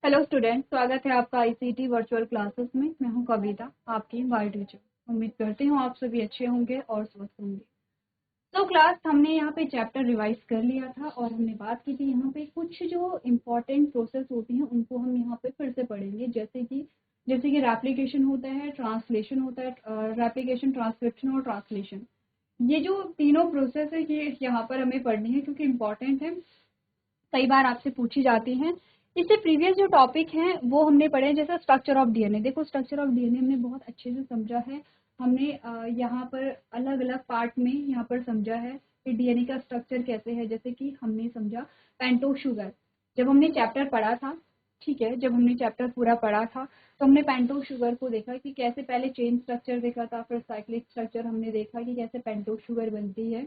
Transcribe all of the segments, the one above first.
Hello student, स्वागत है आपका आईसीटी वर्चुअल क्लासेस में। मैं हूं कविता, आपकी बायो टीचर। उम्मीद करती हूं आप सभी अच्छे होंगे और स्वस्थ होंगे। तो क्लास हमने यहाँ पे चैप्टर रिवाइज कर लिया था और हमने बात की थी यहाँ पे कुछ जो इम्पोर्टेंट प्रोसेस होती हैं उनको हम यहाँ पे फिर से पढ़ेंगे। जैसे कि रेप्लिकेशन होता है, ट्रांसलेशन होता है, रेप्लिकेशन, ट्रांसक्रिप्शन और ट्रांसलेशन। ये जो तीनों प्रोसेस है ये यहाँ पर हमें पढ़नी है क्योंकि इम्पोर्टेंट है, कई बार आपसे पूछी जाती हैं। इससे प्रीवियस जो टॉपिक हैं वो हमने पढ़े हैं, जैसे स्ट्रक्चर ऑफ डीएनए। देखो, स्ट्रक्चर ऑफ डीएनए हमने बहुत अच्छे से समझा है। हमने यहाँ पर अलग अलग पार्ट में यहाँ पर समझा है कि डीएनए का स्ट्रक्चर कैसे है। जैसे कि हमने समझा पेंटोज शुगर, जब हमने चैप्टर पढ़ा था, ठीक है, जब हमने चैप्टर पूरा पढ़ा था तो हमने पेंटोज शुगर को देखा कि कैसे पहले चेन स्ट्रक्चर देखा था, फिर साइक्लिक स्ट्रक्चर हमने देखा कि कैसे पेंटोज शुगर बनती है।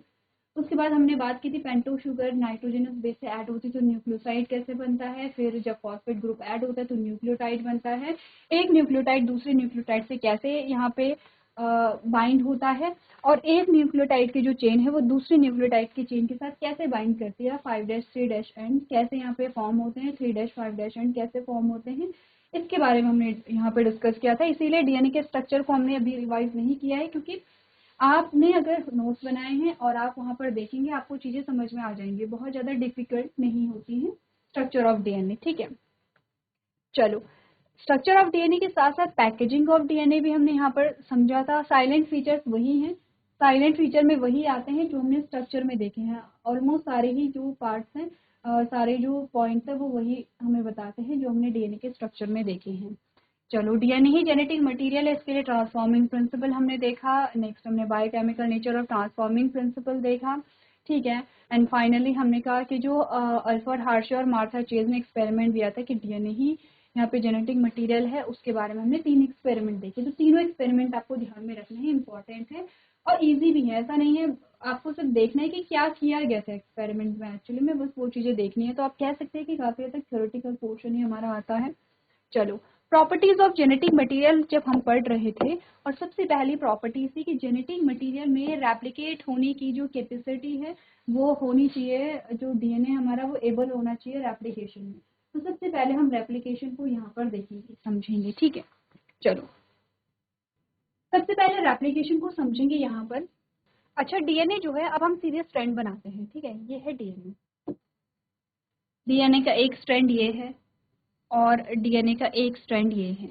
उसके बाद हमने बात की थी पेंटोज शुगर नाइट्रोजनस बेस से ऐड होती है तो न्यूक्लियोसाइड कैसे बनता है, फिर जब फॉस्फेट ग्रुप ऐड होता है तो न्यूक्लियोटाइड बनता है। एक न्यूक्लियोटाइड दूसरे न्यूक्लियोटाइड से कैसे यहाँ पे बाइंड होता है, और एक न्यूक्लियोटाइड की जो चेन है वो दूसरे न्यूक्लियोटाइड की चेन के साथ कैसे बाइंड करती है। 5' 3' एंड कैसे यहाँ पे फॉर्म होते हैं, 3' 5' एंड कैसे फॉर्म होते हैं, इसके बारे में हमने यहाँ पे डिस्कस किया था। इसीलिए डीएनए के स्ट्रक्चर को हमने अभी रिवाइज नहीं किया है, क्योंकि आपने अगर नोट्स बनाए हैं और आप वहाँ पर देखेंगे आपको चीज़ें समझ में आ जाएंगी, बहुत ज़्यादा डिफिकल्ट नहीं होती हैं स्ट्रक्चर ऑफ डीएनए। ठीक है, चलो, स्ट्रक्चर ऑफ डीएनए के साथ साथ पैकेजिंग ऑफ डीएनए भी हमने यहाँ पर समझा था। साइलेंट फीचर्स वही हैं, साइलेंट फीचर में वही आते हैं जो हमने स्ट्रक्चर में देखे हैं। ऑलमोस्ट सारे ही जो पार्ट्स हैं, सारे जो पॉइंट्स हैं वो वही हमें बताते हैं जो हमने डीएनए के स्ट्रक्चर में देखे हैं। चलो, डीएनए ही जेनेटिक मटेरियल है, इसके लिए ट्रांसफॉर्मिंग प्रिंसिपल हमने देखा। नेक्स्ट हमने biochemical nature of transforming principle देखा, ठीक है। एंड फाइनली हमने कहा कि जो अल्फ्रेड हार्शे और मार्था चेज ने एक्सपेरिमेंट दिया था कि डीएनए ही यहाँ पे जेनेटिक मटेरियल है, उसके बारे में हमने 3 एक्सपेरिमेंट देखे। तो तीनों एक्सपेरिमेंट आपको ध्यान में रखने हैं, इंपॉर्टेंट है और इजी भी है। ऐसा नहीं है, आपको सिर्फ देखना है कि क्या किया गया था एक्सपेरिमेंट में, एक्चुअली में बस वो चीज़ें देखनी है। तो आप कह सकते हैं कि काफ़ी हद तक थ्योरेटिकल पोर्शन ही हमारा आता है। चलो, प्रॉपर्टीज ऑफ जेनेटिक मटेरियल जब हम पढ़ रहे थे, और सबसे पहली प्रॉपर्टी थी कि जेनेटिक मटेरियल में रेप्लिकेट होने की जो कैपेसिटी है वो होनी चाहिए, जो डीएनए हमारा वो एबल होना चाहिए रेप्लिकेशन में। तो सबसे पहले हम रेप्लिकेशन को यहाँ पर देखेंगे, समझेंगे, ठीक है। चलो, सबसे पहले रेप्लिकेशन को समझेंगे यहाँ पर। अच्छा, डीएनए जो है, अब हम सीधे स्ट्रैंड बनाते हैं, ठीक है। ये है डीएनए, डीएनए का एक स्ट्रैंड ये है और डीएनए का एक स्ट्रैंड ये है।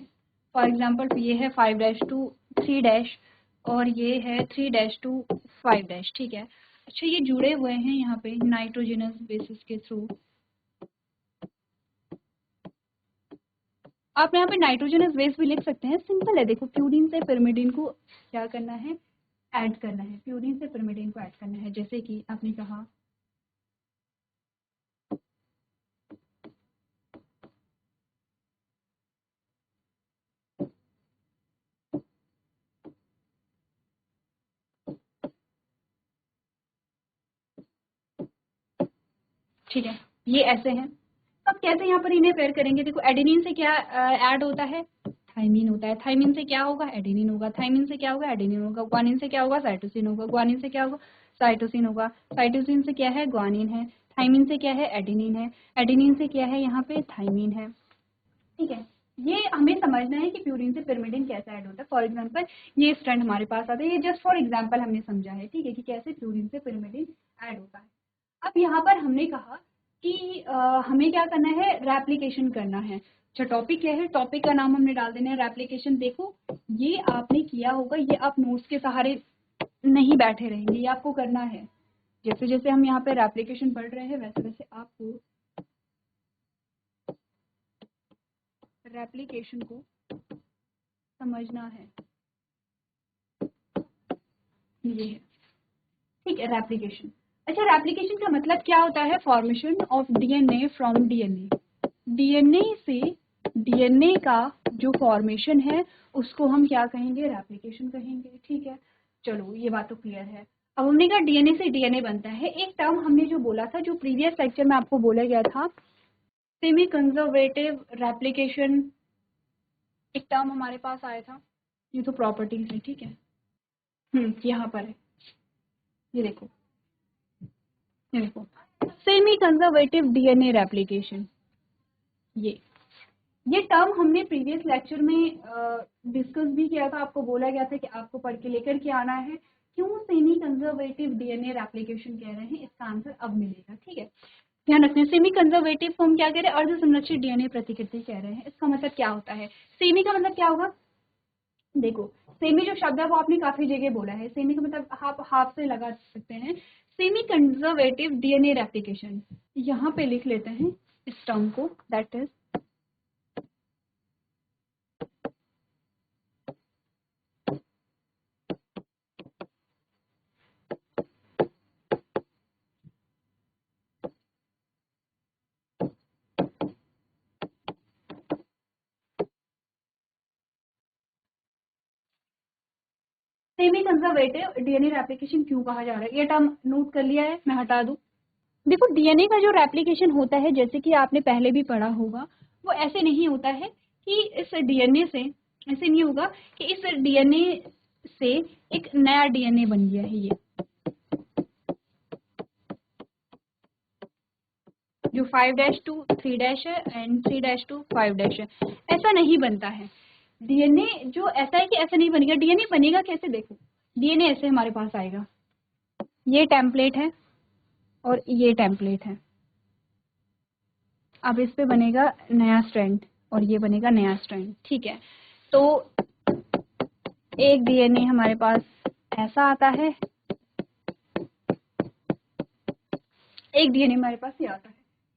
फॉर एग्जांपल ये है 5' to 3' और ये है 3' to 5', ठीक है। अच्छा, ये जुड़े हुए हैं यहाँ पे नाइट्रोजनस बेसिस के थ्रू। आप यहाँ पे नाइट्रोजनस बेस भी लिख सकते हैं, सिंपल है। देखो, प्यूरीन से पिरिमिडीन को क्या करना है, ऐड करना है। प्यूरीन से पिरिमिडीन को ऐड करना है, जैसे कि आपने कहा ठीक है, ये ऐसे हैं। अब कैसे यहाँ पर इन्हें पेयर करेंगे। देखो, एडेनिन से क्या ऐड होता है, थाइमिन होता है। थाइमिन से क्या होगा, एडेनिन होगा। थाइमिन से क्या होगा, एडेनिन होगा। ग्वानिन से क्या होगा, साइटोसिन होगा। ग्वानिन से क्या होगा, साइटोसिन होगा। साइटोसिन से क्या है, ग्वानिन है। थाइमिन से क्या है, एडेनिन है। एडेनिन से क्या है, यहाँ पे थाइमिन है, ठीक है। ये हमें समझना है कि प्यूरिन से पिरिमिडिन कैसे ऐड होता है। फॉर एग्जांपल ये स्ट्रैंड हमारे पास आता है, ये जस्ट फॉर एग्जांपल हमने समझा है, ठीक है, कि कैसे प्यूरिन से पिरिमिडिन ऐड होता है। अब यहाँ पर हमने कहा कि हमें क्या करना है, रेप्लिकेशन करना है। अच्छा, टॉपिक क्या है, टॉपिक का नाम हमने डाल देना है रेप्लिकेशन। देखो, ये आपने किया होगा, ये आप नोट्स के सहारे नहीं बैठे रहेंगे, ये आपको करना है। जैसे जैसे हम यहाँ पे रेप्लिकेशन पढ़ रहे हैं वैसे वैसे आपको रेप्लिकेशन को समझना है। ये है, ठीक है, रेप्लिकेशन। अच्छा, रेप्लिकेशन का मतलब क्या होता है, formation of DNA from DNA. DNA से डीएनए का जो फॉर्मेशन है उसको हम क्या कहेंगे, रेप्लिकेशन कहेंगे, ठीक है। चलो, ये बात तो क्लियर है। अब हमने कहा डीएनए से डीएनए बनता है। एक टर्म हमने जो बोला था, जो प्रीवियस लेक्चर में आपको बोला गया था, सेमी कंजर्वेटिव रेप्लिकेशन, एक टर्म हमारे पास आया था। ये तो प्रॉपर्टीज है, ठीक है। यहाँ पर है, ये देखो, ये देखो, सेमी कंजर्वेटिव डीएनए रेप्लिकेशन। ये ये टर्म हमने प्रीवियस लेक्चर में डिस्कस भी किया था, आपको बोला गया था कि आपको पढ़ के लेकर के आना है। क्यों सेमी कंजर्वेटिव डीएनए रेप्लिकेशन कह रहे हैं, इसका आंसर अब मिलेगा, ठीक है। ध्यान रखना, सेमी कंजर्वेटिव को हम क्या कह रहे हैं, अर्ध संरक्षित डीएनए प्रतिकृति कह रहे हैं। इसका मतलब क्या होता है, सेमी का मतलब क्या होगा, देखो सेमी जो शब्द है वो आपने काफी जगह बोला है, सेमी का मतलब आप हाफ से लगा सकते हैं, सेमी कंजर्वेटिव डीएनए रेप्लिकेशन। यहाँ पे लिख लेते हैं इस टर्म को, that is semi conservative DNA replication क्यों कहा जा रहा है, ये टर्म नोट कर लिया है, मैं हटा दूं। देखो डीएनए का जो रेप्लिकेशन होता है, जैसे कि आपने पहले भी पढ़ा होगा, वो ऐसे नहीं होता है कि इस डीएनए से, ऐसे नहीं होगा कि इस डीएनए से एक नया डीएनए बन गया है, ये जो 5' 3' है एंड 3' 5' है, ऐसा नहीं बनता है। डीएनए जो ऐसा है कि ऐसा नहीं बनेगा। डीएनए बनेगा कैसे, देखो डीएनए ऐसे हमारे पास आएगा, ये टेम्पलेट है और ये टेम्पलेट है, अब इस पे बनेगा नया स्ट्रैंड और ये बनेगा नया स्ट्रैंड, ठीक है। तो एक डीएनए हमारे पास ऐसा आता है, एक डीएनए हमारे पास ये आता है।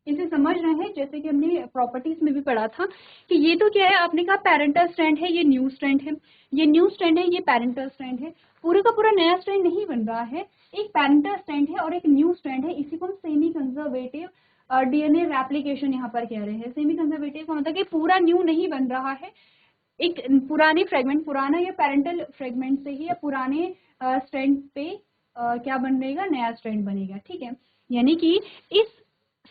इसे समझ रहे हैं, जैसे कि हमने प्रॉपर्टीज में भी पढ़ा था कि ये तो क्या है, आपने कहा पेरेंटल स्ट्रैंड है, ये न्यू स्ट्रैंड है, ये न्यू स्ट्रैंड है, ये पेरेंटल स्ट्रैंड है। पूरे का पूरा नया स्ट्रैंड नहीं बन रहा है, एक पेरेंटल स्ट्रैंड है और एक न्यू स्ट्रैंड है। इसी को हम सेमी कंजर्वेटिव डीएनए रेप्लिकेशन यहाँ पर कह रहे हैं। सेमी कंजर्वेटिव का मतलब कि पूरा न्यू नहीं बन रहा है, एक पुराने फ्रेगमेंट, पुराना या पेरेंटल फ्रेगमेंट से ही या पुराने स्ट्रैंड पे क्या बनेगा, नया स्ट्रैंड बनेगा, ठीक है। यानी कि इस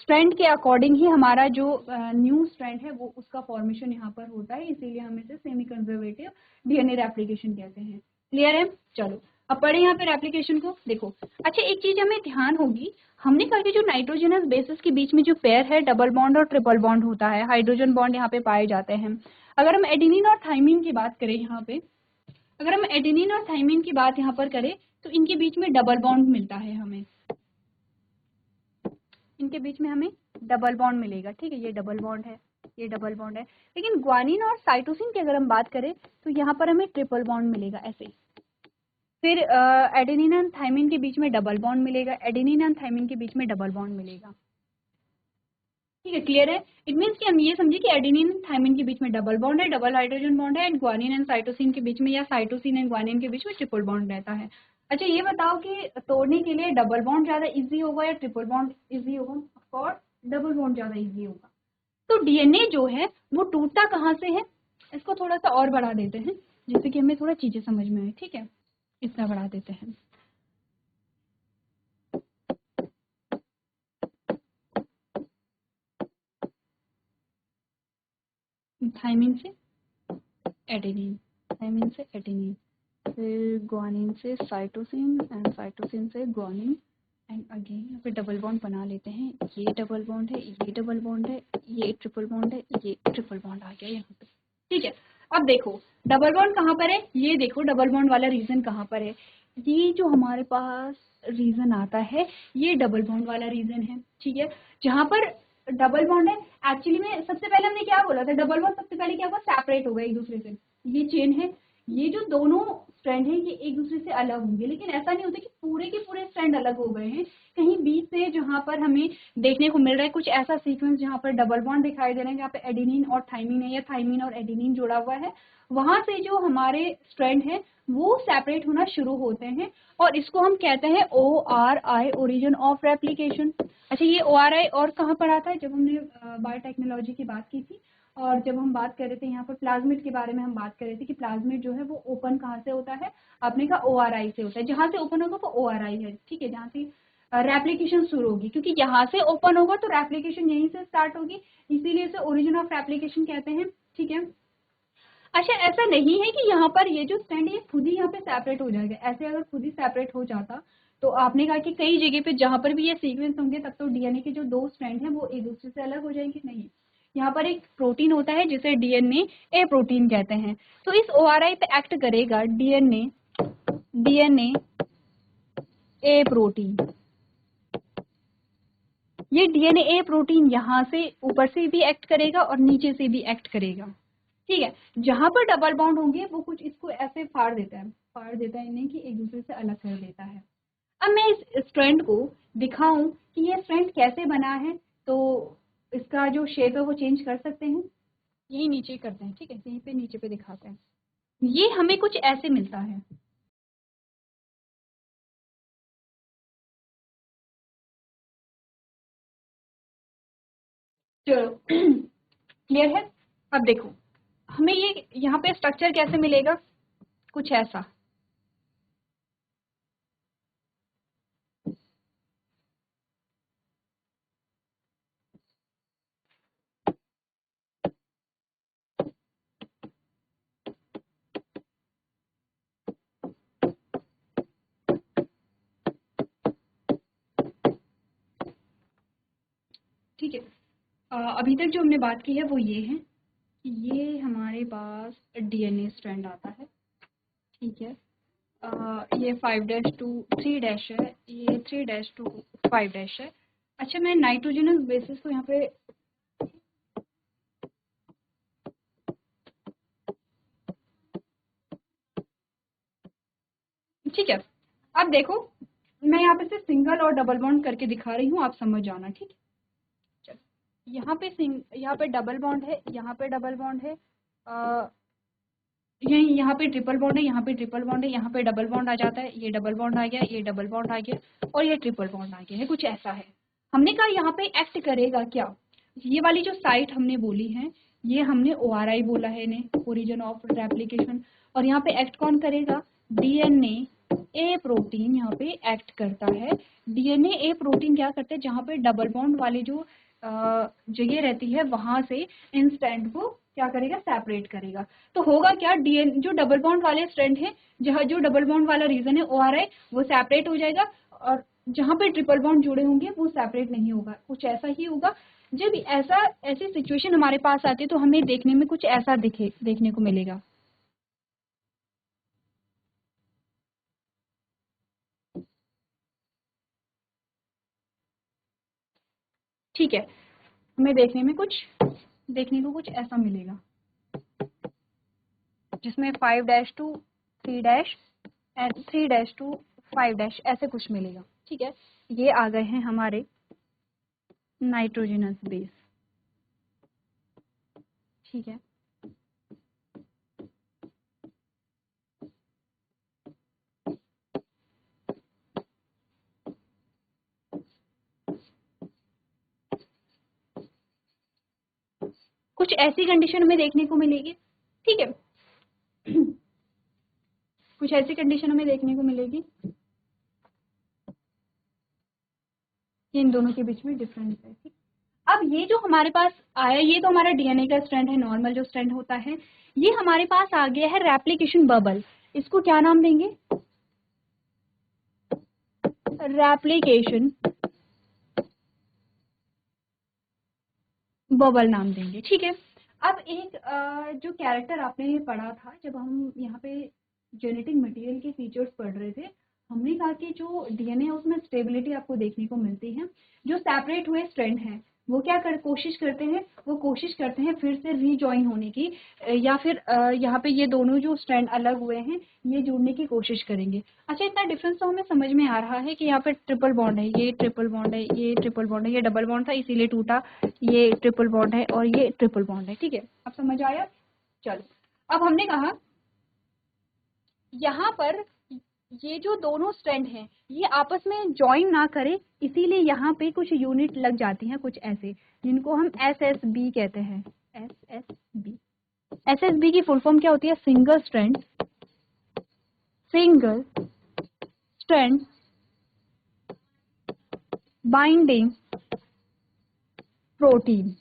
स्ट्रैंड के अकॉर्डिंग ही हमारा जो न्यू स्ट्रैंड है वो उसका फॉर्मेशन यहाँ पर होता है, इसीलिए हम इसे सेमी कंजर्वेटिव डीएनए रेप्लिकेशन कहते हैं। क्लियर है, चलो अब पढ़े यहाँ पे रेप्लिकेशन को। देखो अच्छा, एक चीज हमें ध्यान होगी, हमने कहा कि जो नाइट्रोजनस बेसिस के बीच में जो पेयर है डबल बॉन्ड और ट्रिपल बॉन्ड होता है, हाइड्रोजन बॉन्ड यहाँ पे पाए जाते हैं। अगर हम एडेनिन और थाइमिन की बात करें यहाँ पे, अगर हम एडेनिन और थाइमिन की बात यहाँ पर करें तो इनके बीच में डबल बॉन्ड मिलता है हमें, इनके बीच में हमें डबल बॉन्ड मिलेगा, ठीक है। ये डबल बॉन्ड है, ये डबल बॉन्ड है। लेकिन ग्वानिन और साइटोसिन की अगर हम बात करें तो यहाँ पर हमें ट्रिपल बॉन्ड मिलेगा ऐसे। फिर एडेनिन और थाइमिन के बीच में डबल बॉन्ड मिलेगा, एडेनिन और थाइमिन के बीच में डबल बॉन्ड मिलेगा, ठीक है। क्लियर है, इट मीन्स कि हम ये समझे कि एडेनिन थाइमिन के बीच में डबल बॉन्ड है, डबल हाइड्रोजन बॉन्ड है, एंड ग्वानिन एंड साइटोसिन के बीच में या साइटोसिन एंड ग्वानिन के बीच में ट्रिपल बॉन्ड रहता है। अच्छा ये बताओ कि तोड़ने के लिए डबल बॉन्ड ज्यादा इजी होगा या ट्रिपल बॉन्ड इजी होगा, ऑफ कोर्स डबल बॉन्ड ज्यादा इजी होगा। तो डीएनए जो है वो टूटता कहाँ से है, इसको थोड़ा सा और बढ़ा देते हैं जिससे कि हमें थोड़ा चीजें समझ में आए, ठीक है। इतना बढ़ा देते हैं, थाइमिन से एडेनिन, थाइमिन से एडेनिन, फिर ग्वानिन से साइटोसिन एंड साइटोसिन से ग्वानिन, एंड अगेन यहाँ पे डबल बॉन्ड बना लेते हैं। ये डबल बॉन्ड है, ये डबल बॉन्ड है, ये ट्रिपल बॉन्ड है, ये ट्रिपल बॉन्ड आ गया यहाँ पे, ठीक है। अब देखो डबल बॉन्ड कहाँ पर है, ये देखो डबल बॉन्ड वाला रीजन कहाँ पर है, ये जो हमारे पास रीजन आता है ये डबल बॉन्ड वाला रीजन है, ठीक है। जहाँ पर डबल बॉन्ड है, एक्चुअली में सबसे पहले हमने क्या बोला था, डबल बॉन्ड सबसे पहले क्या होगा, सेपरेट होगा एक दूसरे से। ये चेन है, ये जो दोनों स्ट्रैंड है ये एक दूसरे से अलग होंगे, लेकिन ऐसा नहीं होता कि पूरे के पूरे स्ट्रैंड अलग हो गए हैं। कहीं बीच से जहाँ पर हमें देखने को मिल रहा है कुछ ऐसा सीक्वेंस जहाँ पर डबल बॉन्ड दिखाई दे रहे हैं, जहाँ पे एडेनिन और थाइमिन है या थाइमिन और एडेनिन जुड़ा हुआ है, वहां से जो हमारे स्ट्रैंड है वो सेपरेट होना शुरू होते हैं और इसको हम कहते हैं ORI, ओरिजिन ऑफ रेप्लिकेशन। अच्छा ये ORI और कहाँ पढ़ा था, जब हमने बायोटेक्नोलॉजी की बात की थी और जब हम बात कर रहे थे यहाँ पर प्लाज्मिड के बारे में, हम बात कर रहे थे कि प्लाज्मिड जो है वो ओपन कहाँ से होता है, आपने कहा ORI से होता है, जहाँ से ओपन होगा वो ORI है, ठीक है। जहाँ से रेप्लिकेशन शुरू होगी, क्योंकि यहाँ से ओपन होगा तो रेप्लिकेशन यहीं से स्टार्ट होगी, इसीलिए इसे ओरिजिन ऑफ रेप्लिकेशन कहते हैं, ठीक है। अच्छा ऐसा नहीं है कि यहाँ पर ये जो स्ट्रैंड है खुद ही यहाँ पे सेपरेट हो जाएगा, ऐसे अगर खुद ही सेपरेट हो जाता तो आपने कहा कि कई जगह पे जहाँ पर भी ये सीक्वेंस होंगे तब तो डीएनए के जो दो स्ट्रैंड हैं वो एक दूसरे से अलग हो जाएंगे, नहीं। यहाँ पर एक प्रोटीन होता है जिसे डीएनए ए प्रोटीन कहते हैं। तो इस ORI पे एक्ट करेगा डीएनए ए प्रोटीन। ये डीएनए ए प्रोटीन यहाँ से ऊपर से भी एक्ट करेगा और नीचे से भी एक्ट करेगा, ठीक है। जहां पर डबल बॉन्ड होंगे वो कुछ इसको ऐसे फाड़ देता है इन्हें कि एक दूसरे से अलग कर देता है। अब मैं इस स्ट्रैंड को दिखाऊं कि ये स्ट्रैंड कैसे बना है, तो इसका जो शेप है वो चेंज कर सकते हैं। यही नीचे करते हैं, ठीक है, यहीं पे नीचे पे दिखाते हैं। ये हमें कुछ ऐसे मिलता है। चलो क्लियर है। अब देखो हमें ये यहाँ पे स्ट्रक्चर कैसे मिलेगा, कुछ ऐसा। ठीक है, अभी तक जो हमने बात की है वो ये है कि ये हमारे पास डीएनए स्ट्रैंड आता है, ठीक है। ये 5'2'3' है, ये 3'2'5' है। अच्छा, मैं नाइट्रोजनस बेसिस को यहाँ पे ठीक है। अब देखो मैं यहाँ पे सिर्फ सिंगल और डबल बॉन्ड करके दिखा रही हूँ, आप समझ जाना, ठीक है। चलो यहाँ पे डबल बॉन्ड है, यहाँ पे डबल बॉन्ड है, यहाँ पे ट्रिपल बॉन्ड है, यहाँ पे ट्रिपल बॉन्ड है, यहाँ पे डबल बॉन्ड आ जाता है, ये डबल बॉन्ड आ गया, ये डबल बॉन्ड आ गया और ये ट्रिपल बॉन्ड आ गया है, कुछ ऐसा है। हमने कहा यहाँ पे एक्ट करेगा क्या, ये वाली जो साइट हमने बोली है ये हमने ORI बोला है इन्हें, ओरिजिन ऑफ रेप्लिकेशन। और यहाँ पे एक्ट कौन करेगा, डीएनए ए प्रोटीन यहाँ पे एक्ट करता है। डीएनए ए प्रोटीन क्या करता है, जहाँ पे डबल बॉन्ड वाली जो जगह रहती है वहां से इन स्ट्रैंड को क्या करेगा, सेपरेट करेगा। तो होगा क्या, डीएन जो डबल बॉन्ड वाले स्ट्रैंड है, जहाँ जो डबल बॉन्ड वाला रीजन है ORI वो सेपरेट हो जाएगा, और जहाँ पे ट्रिपल बॉन्ड जुड़े होंगे वो सेपरेट नहीं होगा, कुछ ऐसा ही होगा। जब ऐसी सिचुएशन हमारे पास आती है तो हमें देखने में कुछ ऐसा देखने को मिलेगा। ठीक है, हमें देखने को कुछ ऐसा मिलेगा जिसमें 5'2'3' एंड 3'2'5' ऐसे कुछ मिलेगा, ठीक है। ये आ गए हैं हमारे नाइट्रोजनस बेस, ठीक है। कुछ ऐसी कंडीशन हमें देखने को मिलेगी, ठीक है। कुछ ऐसी कंडीशन हमें देखने को मिलेगी कि इन दोनों के बीच में डिफरेंस है, ठीक। अब ये जो हमारे पास आया, ये तो हमारा डीएनए का स्ट्रैंड है, नॉर्मल जो स्ट्रैंड होता है। ये हमारे पास आ गया है रेप्लिकेशन बबल, इसको क्या नाम देंगे, रेप्लिकेशन बबल नाम देंगे, ठीक है। अब एक जो कैरेक्टर आपने पढ़ा था जब हम यहाँ पे जेनेटिक मटेरियल के फीचर्स पढ़ रहे थे, हमने कहा कि जो डीएनए है उसमें स्टेबिलिटी आपको देखने को मिलती है। जो सेपरेट हुए स्ट्रैंड हैं वो कोशिश करते हैं फिर से रीजॉइन होने की, या फिर यहाँ पे ये दोनों जो स्ट्रैंड अलग हुए हैं ये जुड़ने की कोशिश करेंगे। अच्छा, इतना डिफरेंस तो हमें समझ में आ रहा है कि यहाँ पे ट्रिपल बॉन्ड है, ये ट्रिपल बॉन्ड है, ये ट्रिपल बॉन्ड है, ये डबल बॉन्ड था इसीलिए टूटा, ये ट्रिपल बॉन्ड है और ये ट्रिपल बॉन्ड है, ठीक है। अब समझ आया। चलो, अब हमने कहा यहाँ पर ये जो दोनों स्ट्रैंड हैं ये आपस में ज्वाइन ना करे, इसीलिए यहाँ पे कुछ यूनिट लग जाती हैं, कुछ ऐसे जिनको हम SSB कहते हैं। SSB की फुल फॉर्म क्या होती है, सिंगल स्ट्रैंड बाइंडिंग प्रोटीन,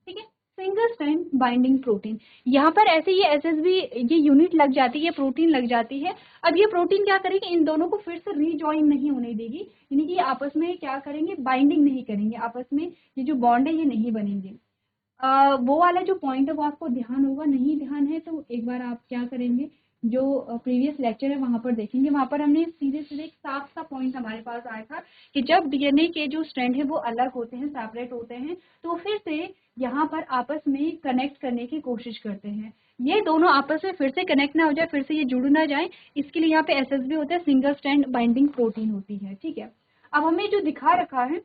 ठीक है, सिंगल स्ट्रैंड बाइंडिंग प्रोटीन। यहाँ पर ऐसे ये SSB ये यूनिट लग जाती है, प्रोटीन लग जाती है। अब ये प्रोटीन क्या करेगी, इन दोनों को फिर से रीजॉइन नहीं होने देगी, यानी कि आपस में क्या करेंगे, बाइंडिंग नहीं करेंगे, आपस में ये जो बॉन्ड है ये नहीं बनेंगे। वो वाला जो पॉइंट है वो आपको ध्यान होगा, नहीं ध्यान है तो एक बार आप क्या करेंगे, जो प्रीवियस लेक्चर है वहां पर देखेंगे। वहां पर हमने सीधे सीधे एक साफ सा पॉइंट हमारे पास आया था कि जब डीएनए के जो स्ट्रैंड है वो अलग होते हैं, सेपरेट होते हैं, तो फिर से यहाँ पर आपस में कनेक्ट करने की कोशिश करते हैं। ये दोनों आपस में फिर से कनेक्ट ना हो जाए, फिर से ये जुड़ ना जाए, इसके लिए यहाँ पे एसएसबी होता है, सिंगल स्ट्रैंड बाइंडिंग प्रोटीन होती है। ठीक है, अब हमें जो दिखा रखा है,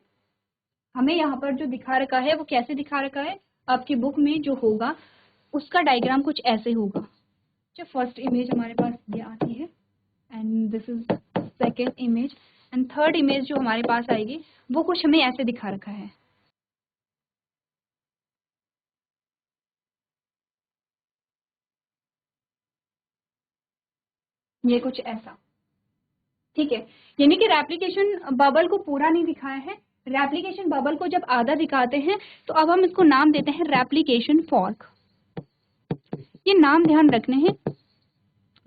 हमें यहाँ पर जो दिखा रखा है वो कैसे दिखा रखा है, आपकी बुक में जो होगा उसका डायग्राम कुछ ऐसे होगा। अच्छा, फर्स्ट इमेज हमारे पास ये आती है and this is second image and third image जो हमारे पास आएगी वो कुछ हमें ऐसे दिखा रखा है। ये कुछ ऐसा, ठीक है, यानी कि रेप्लिकेशन बबल को पूरा नहीं दिखाया है। रेप्लिकेशन बबल को जब आधा दिखाते हैं तो अब हम इसको नाम देते हैं रेप्लिकेशन फॉर्क। ये नाम ध्यान रखने हैं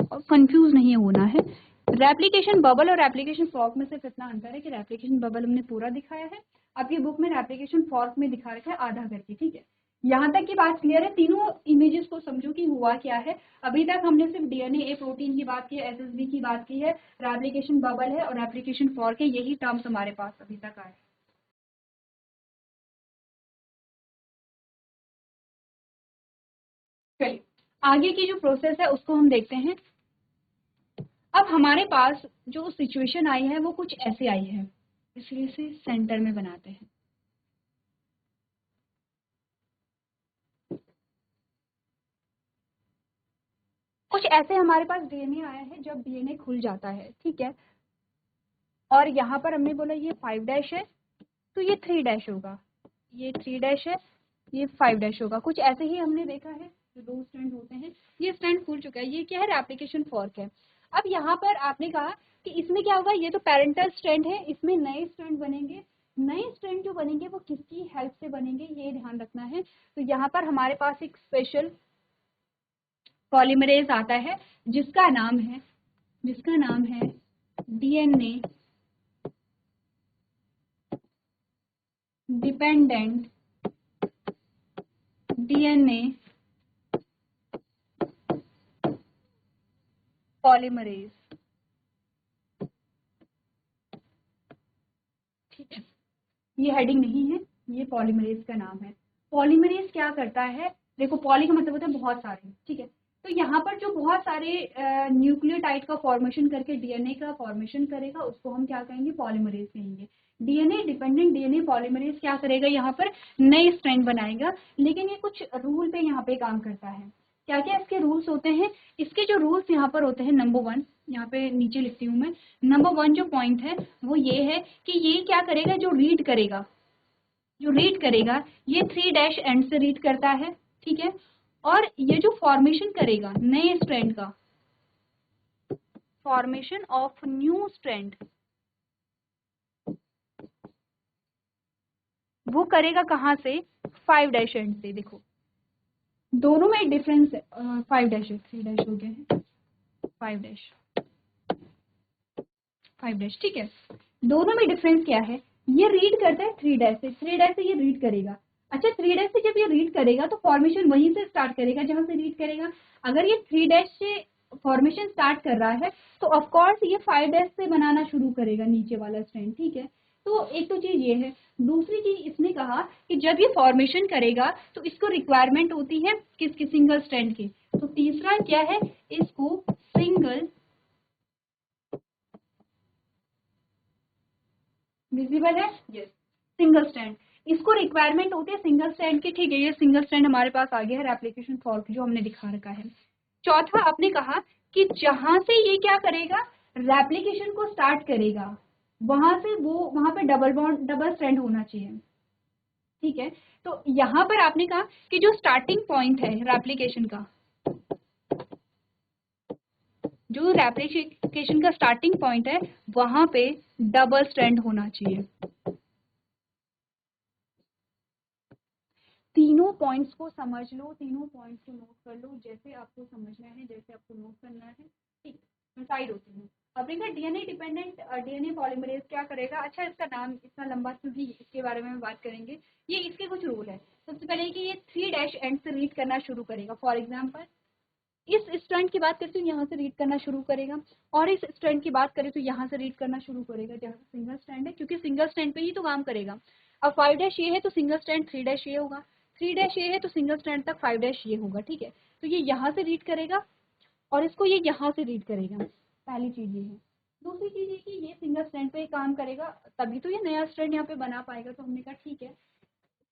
और कंफ्यूज नहीं होना है। रेप्लिकेशन बबल और रेप्लिकेशन फॉर्क में सिर्फ इतना अंतर है कि रेप्लिकेशन बबल हमने पूरा दिखाया है, आपकी बुक में रेप्लिकेशन फॉर्क में दिखा रखा है आधा करके। ठीक है, यहाँ तक की बात क्लियर है, तीनों इमेजेस को समझो कि हुआ क्या है। अभी तक हमने सिर्फ डीएनए ए प्रोटीन की बात की है, एसएसबी की बात की है, रेप्लिकेशन बबल है और रेप्लिकेशन फॉर्क है, यही टर्म्स हमारे पास अभी तक आए। चलिए आगे की जो प्रोसेस है उसको हम देखते हैं। अब हमारे पास जो सिचुएशन आई है वो कुछ ऐसे आई है, इसलिए इसे सेंटर में बनाते हैं। कुछ ऐसे हमारे पास डीएनए आया है, जब डीएनए खुल जाता है, ठीक है, और यहाँ पर हमने बोला ये 5' है तो ये 3' होगा, ये 3' है, ये 5' होगा। कुछ ऐसे ही हमने देखा है, जो दो स्ट्रैंड होते हैं, ये स्ट्रैंड खुल चुका है, ये क्या है, एप्लीकेशन फॉर्क है। अब यहाँ पर आपने कहा कि इसमें क्या होगा, ये तो पेरेंटल स्ट्रैंड है, इसमें नए स्ट्रैंड बनेंगे। नए स्ट्रैंड जो बनेंगे वो किसकी हेल्प से बनेंगे, ये ध्यान रखना है। तो यहाँ पर हमारे पास एक स्पेशल पॉलीमरेज आता है जिसका नाम है डीएनए डिपेंडेंट डीएनए पॉलीमरेज। ठीक है, ये हेडिंग नहीं है, ये पॉलीमरेज का नाम है। पॉलीमरेज क्या करता है, देखो पॉली का मतलब होता है बहुत सारे, ठीक है, तो यहाँ पर जो बहुत सारे न्यूक्लियोटाइड का फॉर्मेशन करके डीएनए का फॉर्मेशन करेगा उसको हम क्या कहेंगे, पॉलीमरेज कहेंगे। डीएनए डिपेंडेंट डीएनए पॉलीमरेज क्या करेगा, यहाँ पर नए स्ट्रैंड बनाएगा, लेकिन ये कुछ रूल पे यहाँ पे काम करता है। क्या क्या इसके रूल्स होते हैं, इसके जो रूल्स यहाँ पर होते हैं, नंबर 1 यहाँ पे नीचे लिखती हूँ मैं, नंबर 1 जो पॉइंट है वो ये है कि ये क्या करेगा, जो रीड करेगा ये 3' एंड से रीड करता है, ठीक है, और ये जो फॉर्मेशन करेगा नए स्ट्रैंड का, फॉर्मेशन ऑफ न्यू स्ट्रैंड, वो करेगा कहाँ से, 5' एंड से। देखो दोनों में डिफरेंस है, 5' है, 3' हो गए हैं, 5' 5' ठीक है, दोनों में डिफरेंस क्या है, ये रीड करता है 3' से ये रीड करेगा। अच्छा, 3' से जब ये रीड करेगा तो फॉर्मेशन वहीं से स्टार्ट करेगा जहां से रीड करेगा। अगर ये 3' से फॉर्मेशन स्टार्ट कर रहा है तो ऑफ कोर्स ये 5' से बनाना शुरू करेगा नीचे वाला स्ट्रैंड, ठीक है। तो एक तो चीज ये है, दूसरी चीज इसने कहा कि जब ये फॉर्मेशन करेगा तो इसको रिक्वायरमेंट होती है किसकी, सिंगल स्ट्रैंड की। तो तीसरा क्या है, इसको सिंगल विजिबल है, यस, सिंगल स्टैंड, इसको रिक्वायरमेंट होती है सिंगल स्टैंड की, ठीक है। ये सिंगल स्टैंड हमारे पास आ गया है, रेप्लिकेशन फॉर्क जो हमने दिखा रखा है। चौथा आपने कहा कि जहां से ये क्या करेगा, रेप्लिकेशन को स्टार्ट करेगा, वहां से वो वहां पे डबल बॉन्ड डबल स्टैंड होना चाहिए, ठीक है। तो यहाँ पर आपने कहा कि जो स्टार्टिंग पॉइंट है रेप्लिकेशन का, जो रेप्लिकेशन का स्टार्टिंग पॉइंट है वहां पे डबल स्ट्रैंड होना चाहिए। तीनों पॉइंट्स को समझ लो, तीनों पॉइंट्स को नोट कर लो, जैसे आपको समझना है, जैसे आपको नोट करना है, ठीक। साइड होती है। अब देखिए डीएनए डिपेंडेंट डीएनए पॉलीमरेज क्या करेगा, अच्छा इसका नाम इतना लंबा क्योंकि इसके बारे में बात करेंगे। ये इसके कुछ रूल है। सबसे पहले कि ये 3 डैश एंड से रीड करना शुरू करेगा। फॉर एग्जांपल इस स्ट्रैंड की बात करती हूँ, यहाँ से रीड करना शुरू करेगा, और इस स्ट्रैंड की बात करें तो यहाँ से रीड करना शुरू करेगा जहाँ सिंगल स्ट्रैंड है, क्योंकि सिंगल स्ट्रैंड पे ही तो काम करेगा। अब 5 डैश ये है तो सिंगल स्ट्रैंड 3 डैश ये होगा, 3 डैश ये है तो सिंगल स्ट्रैंड तक 5 डैश ये होगा। ठीक है, तो ये यहाँ से रीड करेगा और इसको ये यहाँ से रीड करेगा। पहली चीज ये है। दूसरी चीज ये कि ये सिंगल स्ट्रैंड पे काम करेगा, तभी तो ये नया स्ट्रैंड यहाँ पे बना पाएगा। तो हमने कहा ठीक है।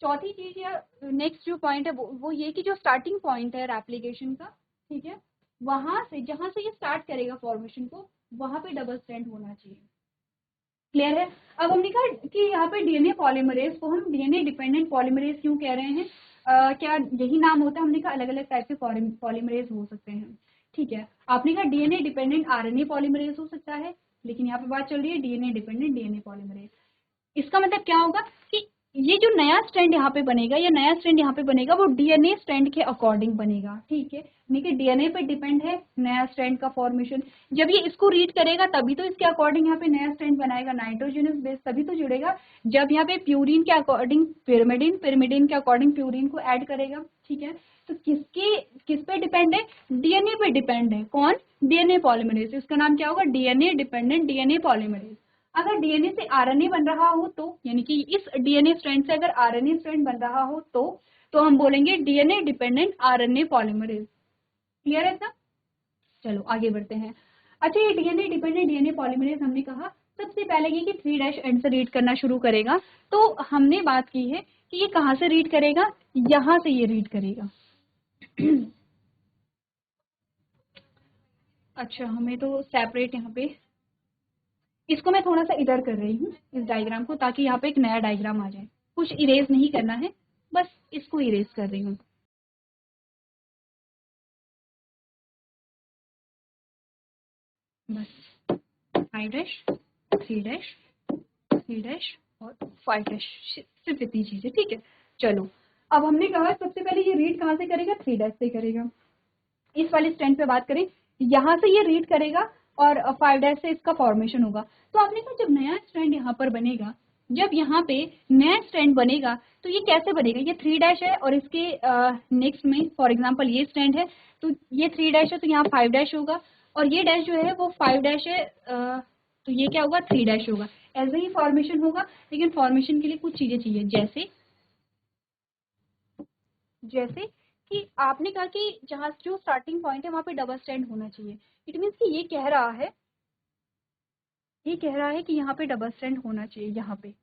चौथी चीज या नेक्स्ट जो पॉइंट है वो ये कि जो स्टार्टिंग पॉइंट है एप्लीकेशन का, ठीक है, वहां से जहां से ये स्टार्ट करेगा फॉर्मेशन को, वहां पे डबल स्ट्रैंड होना चाहिए। क्लियर है। अब हमने कहा कि यहाँ पे डीएनए पॉलीमरेज को हम डीएनए डिपेंडेंट पॉलीमरेज क्यों कह रहे हैं, क्या यही नाम होता है? हमने कहा अलग अलग टाइप के पॉलीमरेज हो सकते हैं। ठीक है, आपने कहा डीएनए डिपेंडेंट आरएनए पॉलीमरेज हो सकता है, लेकिन यहाँ पे बात चल रही है डीएनए डिपेंडेंट डीएनए पॉलीमरेज। इसका मतलब क्या होगा कि ये जो नया स्ट्रैंड यहाँ पे बनेगा या नया स्ट्रैंड यहाँ पे बनेगा वो डीएनए स्ट्रैंड के अकॉर्डिंग बनेगा। ठीक है, यानी कि डीएनए पे डिपेंड है नया स्ट्रैंड का फॉर्मेशन। जब ये इसको रीड करेगा तभी तो इसके अकॉर्डिंग यहाँ पे नया स्ट्रैंड बनाएगा, नाइट्रोजनस बेस तभी तो जुड़ेगा। जब यहाँ पे प्यूरिन के अकॉर्डिंग पिरिमिडिन, पिरिमिडिन के अकॉर्डिंग प्यूरिन को ऐड करेगा। ठीक है, तो किस पे डिपेंड है? डीएनए पे डिपेंड है। कौन? DNA polymerase. इसका नाम क्या होगा? DNA dependent DNA polymerase. अगर डीएनए से आरएनए बन रहा हो तो, यानी कि इस डीएनए स्ट्रैंड से अगर आरएनए स्ट्रैंड बन रहा हो तो हम बोलेंगे DNA dependent RNA polymerase. Clear है सर? चलो आगे बढ़ते हैं। अच्छा, ये डीएनए डिपेंडेंट डीएनए पॉलीमरेज हमने कहा सबसे पहले ये कि 3 डैश एंड से रीड करना शुरू करेगा। तो हमने बात की है कि ये कहाँ से रीड करेगा, यहाँ से ये रीड करेगा। अच्छा, हमें तो सेपरेट यहाँ पे, इसको मैं थोड़ा सा इधर कर रही हूँ इस डायग्राम को, ताकि यहाँ पे एक नया डायग्राम आ जाए। कुछ इरेज नहीं करना है, बस इसको इरेज कर रही हूँ। बस 5 डैश 3 डैश 3 डैश और 5 डैश, सिर्फ इतनी चीजें। ठीक है, चलो अब हमने कहा सबसे पहले ये रीड कहाँ से करेगा? 3 डैश से करेगा। इस वाले स्टैंड पे बात करें, यहाँ से ये रीड करेगा और 5 डैश से इसका फॉर्मेशन होगा। तो आपने कहा जब नया स्ट्रैंड यहाँ पर बनेगा, जब यहाँ पे नया स्ट्रैंड बनेगा तो ये कैसे बनेगा? ये 3 डैश है और इसके नेक्स्ट में फॉर एग्जांपल ये स्ट्रैंड है, तो ये 3 डैश है तो यहाँ 5 डैश होगा, और ये डैश जो है वो 5 डैश है, तो ये क्या होगा? 3 डैश होगा। ऐसे ही फॉर्मेशन होगा, लेकिन फॉर्मेशन के लिए कुछ चीजें चाहिए, जैसे जैसे कि आपने कहा कि जहाँ जो स्टार्टिंग पॉइंट है वहां पे डबल स्टैंड होना चाहिए। इट मीन्स कि ये कह रहा है कि यहाँ पे डबल स्टैंड होना चाहिए यहाँ पे।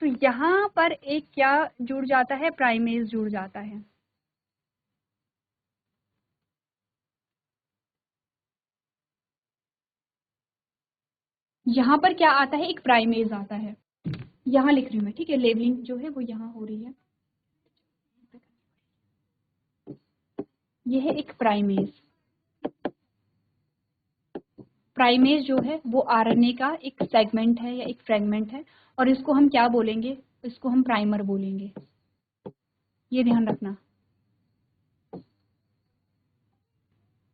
तो यहाँ पर एक क्या जुड़ जाता है? प्राइमेज जुड़ जाता है। यहाँ पर क्या आता है? एक प्राइमेज आता है। यहाँ लिख रही हूँ मैं, ठीक है, लेबलिंग जो है वो यहाँ हो रही है। ये है एक प्राइमेज। प्राइमेज जो है वो आरएनए का एक सेगमेंट है या एक फ्रेगमेंट है, और इसको हम क्या बोलेंगे? इसको हम प्राइमर बोलेंगे। ये ध्यान रखना,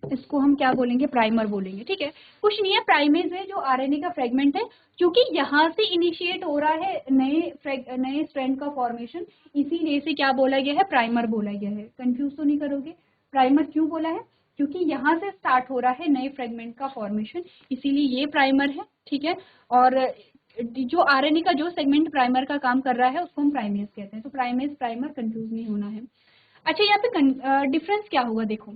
इसको हम क्या बोलेंगे? प्राइमर बोलेंगे। ठीक है, कुछ नहीं है, प्राइमेज है जो आरएनए का फ्रेगमेंट है, क्योंकि यहाँ से इनिशिएट हो रहा है नए स्ट्रैंड का फॉर्मेशन, इसीलिए से क्या बोला गया है? प्राइमर बोला गया है। कंफ्यूज तो नहीं करोगे? प्राइमर क्यों बोला है? क्योंकि यहाँ से स्टार्ट हो रहा है नए फ्रेगमेंट का फॉर्मेशन, इसीलिए ये प्राइमर है। ठीक है, और जो आरएनए का जो सेगमेंट प्राइमर का काम कर रहा है उसको हम प्राइमेज कहते हैं। तो प्राइमेज प्राइमर कंफ्यूज नहीं होना है। अच्छा, यहाँ पे डिफरेंस क्या होगा? देखो,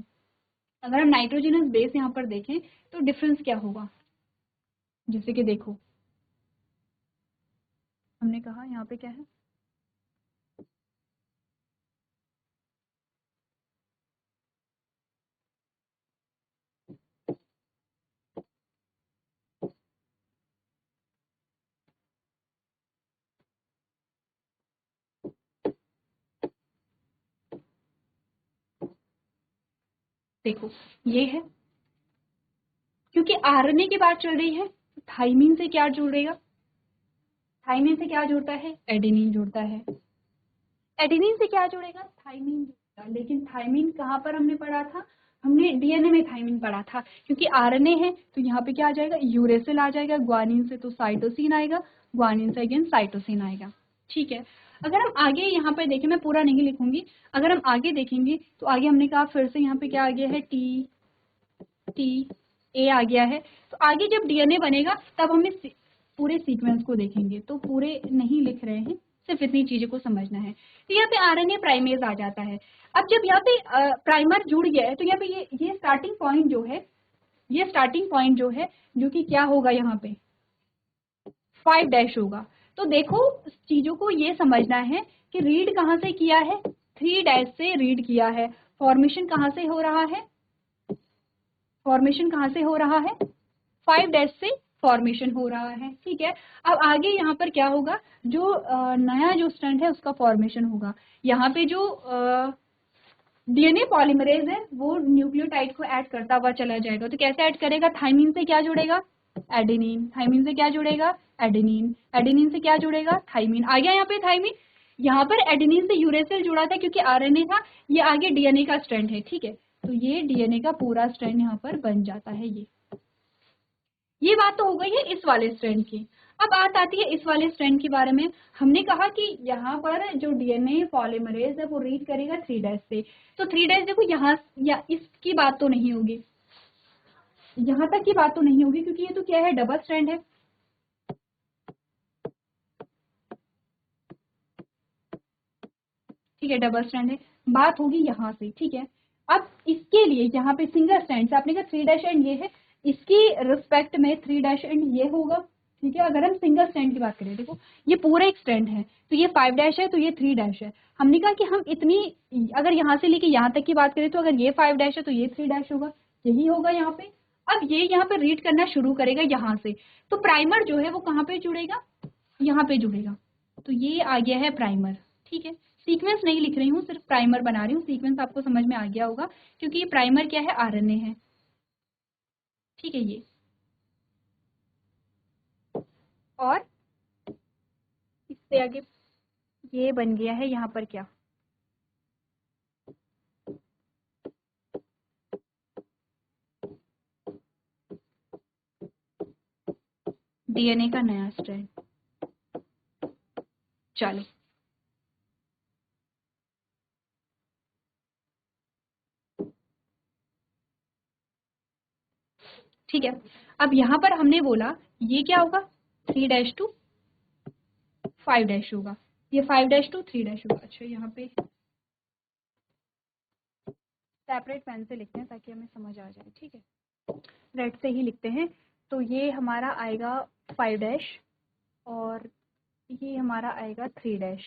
अगर हम नाइट्रोजनस बेस यहाँ पर देखें तो डिफरेंस क्या होगा? जैसे कि देखो, हमने कहा यहाँ पे क्या है? देखो, ये है, क्योंकि आरएनए की बात चल रही है, थाइमीन से क्या जुड़ेगा? थाइमीन से क्या जुड़ता है? एडेनिन जुड़ता है। एडेनिन से क्या जुड़ेगा? थाइमीन जुड़ेगा। लेकिन थाइमीन कहाँ पर हमने पढ़ा था? हमने डीएनए में थाइमिन पढ़ा था, क्योंकि आरएनए है तो यहाँ पे क्या आ जाएगा, यूरेसिल आ जाएगा, ग्वानिन से तो साइटोसिन आएगा, ग्वानिन से अगेन साइटोसिन आएगा। ठीक है, अगर हम आगे यहाँ पे देखें, मैं पूरा नहीं लिखूंगी, अगर हम आगे देखेंगे तो आगे हमने कहा फिर से यहाँ पे क्या आ गया है, टी टी ए आ गया है। तो आगे जब डीएनए बनेगा तब हम इस पूरे सीक्वेंस को देखेंगे, तो पूरे नहीं लिख रहे हैं, सिर्फ इतनी चीजों को समझना है। तो यहाँ पे आरएनए प्राइमेज आ जाता है। अब जब यहाँ पे प्राइमर जुड़ गया है तो यहाँ पे ये स्टार्टिंग पॉइंट जो है, ये स्टार्टिंग पॉइंट जो है, जो कि क्या होगा यहाँ पे 5' होगा। तो देखो चीजों को ये समझना है कि रीड कहाँ से किया है, 3' से रीड किया है। फॉर्मेशन कहाँ से हो रहा है, फॉर्मेशन कहाँ से हो रहा है, 5' से फॉर्मेशन हो रहा है। ठीक है, अब आगे यहाँ पर क्या होगा, जो नया जो स्ट्रैंड है उसका फॉर्मेशन होगा। यहाँ पे जो डीएनए पॉलीमरेज है वो न्यूक्लियोटाइड को ऐड करता हुआ चला जाएगा। तो कैसे ऐड करेगा, थाइमिन से क्या जुड़ेगा, एडेनिन, थाइमिन से क्या जुड़ेगा, एडेनिन, एडेनिन से क्या जुड़ेगा, थाइमिन। आ गया यहाँ पे थाइमिन। यहाँ पर एडेनिन से यूरेसिल जुड़ा था क्योंकि आरएनए था, ये आगे डीएनए का स्ट्रैंड है। ठीक है, तो ये डीएनए का पूरा स्ट्रैंड यहाँ पर बन जाता है। ये बात तो हो गई है इस वाले स्ट्रैंड की। अब बात आती है इस वाले स्ट्रैंड के बारे में। हमने कहा कि यहाँ पर जो डीएनए पॉलीमरेज है वो रीड करेगा 3' से। तो 3' देखो यहाँ, या इसकी बात तो नहीं होगी, यहाँ तक की बात तो नहीं होगी, क्योंकि ये तो क्या है, डबल स्ट्रैंड है। ठीक है, डबल स्ट्रैंड है, बात होगी यहाँ से। ठीक है, अब इसके लिए यहाँ पे सिंगल स्ट्रैंड से आपने कहा 3' एंड ये है, इसकी रिस्पेक्ट में 3' एंड ये होगा। ठीक है, अगर हम सिंगल स्ट्रैंड की बात करें, देखो ये पूरा एक स्ट्रैंड है, तो ये 5' है तो ये 3' है। हमने कहा कि हम इतनी, अगर यहाँ से लेके यहाँ तक की बात करें तो अगर ये 5' है तो ये 3' होगा, यही होगा यहाँ पे। अब ये यहाँ पे रीड करना शुरू करेगा यहाँ से, तो प्राइमर जो है वो कहाँ पे जुड़ेगा, यहाँ पे जुड़ेगा। तो ये आ गया है प्राइमर। ठीक है, सीक्वेंस नहीं लिख रही हूँ, सिर्फ प्राइमर बना रही हूँ, सीक्वेंस आपको समझ में आ गया होगा, क्योंकि ये प्राइमर क्या है, आरएनए है। ठीक है, ये और इससे आगे ये बन गया है यहाँ पर क्या, डीएनए का नया स्ट्रैंड। चलो ठीक है, अब यहाँ पर हमने बोला ये क्या होगा, 3' to 5' होगा, ये 5' to 3' होगा। अच्छा, यहाँ पे सेपरेट पेन से लिखते हैं ताकि हमें समझ आ जाए। ठीक है, रेड से ही लिखते हैं। तो ये हमारा आएगा 5' और ये हमारा आएगा 3',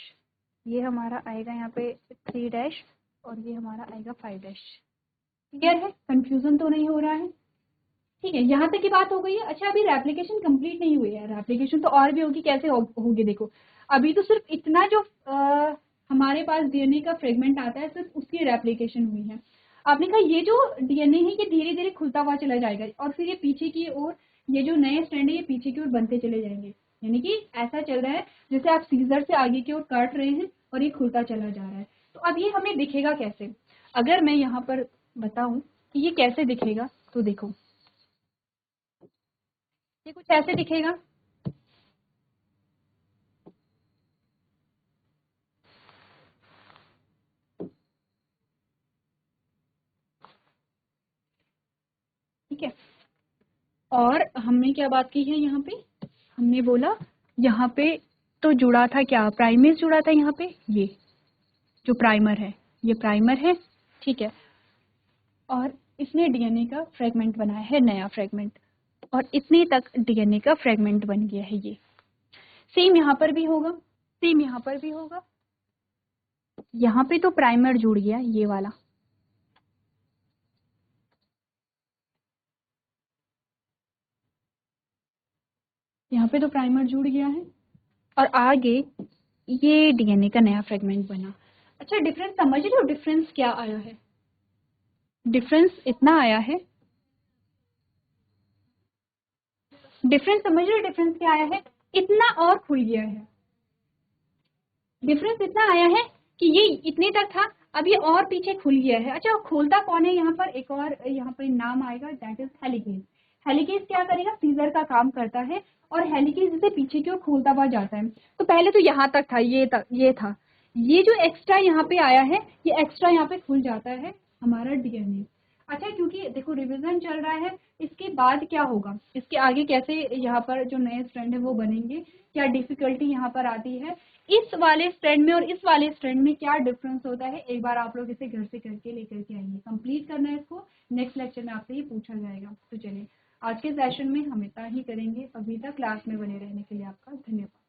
ये हमारा आएगा यहाँ पे 3' और ये हमारा आएगा 5'। क्लियर है, कंफ्यूजन तो नहीं हो रहा है। ठीक है, यहाँ तक की बात हो गई है। अच्छा, अभी रेप्लिकेशन कंप्लीट नहीं हुई है, रेप्लिकेशन तो और भी होगी, कैसे होगी देखो। अभी तो सिर्फ इतना जो हमारे पास डीएनए का फ्रेगमेंट आता है, सिर्फ उसकी रेप्लिकेशन हुई है। आपने कहा ये जो डीएनए है ये धीरे धीरे खुलता हुआ चला जाएगा और फिर ये पीछे की ओर, ये जो नए स्ट्रैंड है ये पीछे की ओर बनते चले जाएंगे। यानी कि ऐसा चल रहा है जैसे आप सीजर से आगे की ओर काट रहे हैं और ये खुलता चला जा रहा है। तो अब ये हमें दिखेगा कैसे, अगर मैं यहाँ पर बताऊं कि ये कैसे दिखेगा, तो देखो ये कुछ ऐसे दिखेगा। ठीक है, और हमने क्या बात की है यहाँ पे, हमने बोला यहाँ पे तो जुड़ा था क्या, प्राइमेज जुड़ा था यहाँ पे, ये जो प्राइमर है ये प्राइमर है। ठीक है, और इसने डीएनए का फ्रेगमेंट बनाया है, नया फ्रेगमेंट, और इतने तक डीएनए का फ्रेगमेंट बन गया है। ये सेम यहाँ पर भी होगा, सेम यहाँ पर भी होगा। यहाँ पे तो प्राइमर जुड़ गया ये वाला, यहाँ पे तो प्राइमर जुड़ गया है और आगे ये डीएनए का नया फ्रेगमेंट बना। अच्छा, डिफरेंस समझ रहे हो, डिफरेंस क्या आया है, डिफरेंस इतना आया है, डिफरेंस समझ रहे हो, डिफरेंस क्या आया है, इतना और खुल गया है। डिफरेंस इतना आया है कि ये इतने तक था, अब ये और पीछे खुल गया है। अच्छा, खोलता कौन है यहाँ पर? एक और यहाँ पर नाम आएगा, दैट इज हेलिकेज। हेलिकेज क्या करेगा? सीजर का काम करता है और हेलिकेज इसे पीछे की ओर खोलता हुआ जाता है। तो पहले तो यहाँ तक था, ये था, ये जो एक्स्ट्रा यहाँ पे आया है, ये एक्स्ट्रा यहाँ पे खुल जाता है हमारा डीएनए। अच्छा, क्योंकि देखो रिवीजन चल रहा है, इसके बाद क्या होगा, इसके आगे कैसे यहाँ पर जो नए स्ट्रैंड है वो बनेंगे, क्या डिफिकल्टी यहाँ पर आती है, इस वाले स्ट्रैंड में और इस वाले स्ट्रैंड में क्या डिफरेंस होता है, एक बार आप लोग इसे घर से करके लेकर के आइए। कंप्लीट करना है इसको, नेक्स्ट लेक्चर में आपसे ये पूछा जाएगा। तो चलिए आज के सेशन में हम इतना ही करेंगे। अभी तक क्लास में बने रहने के लिए आपका धन्यवाद।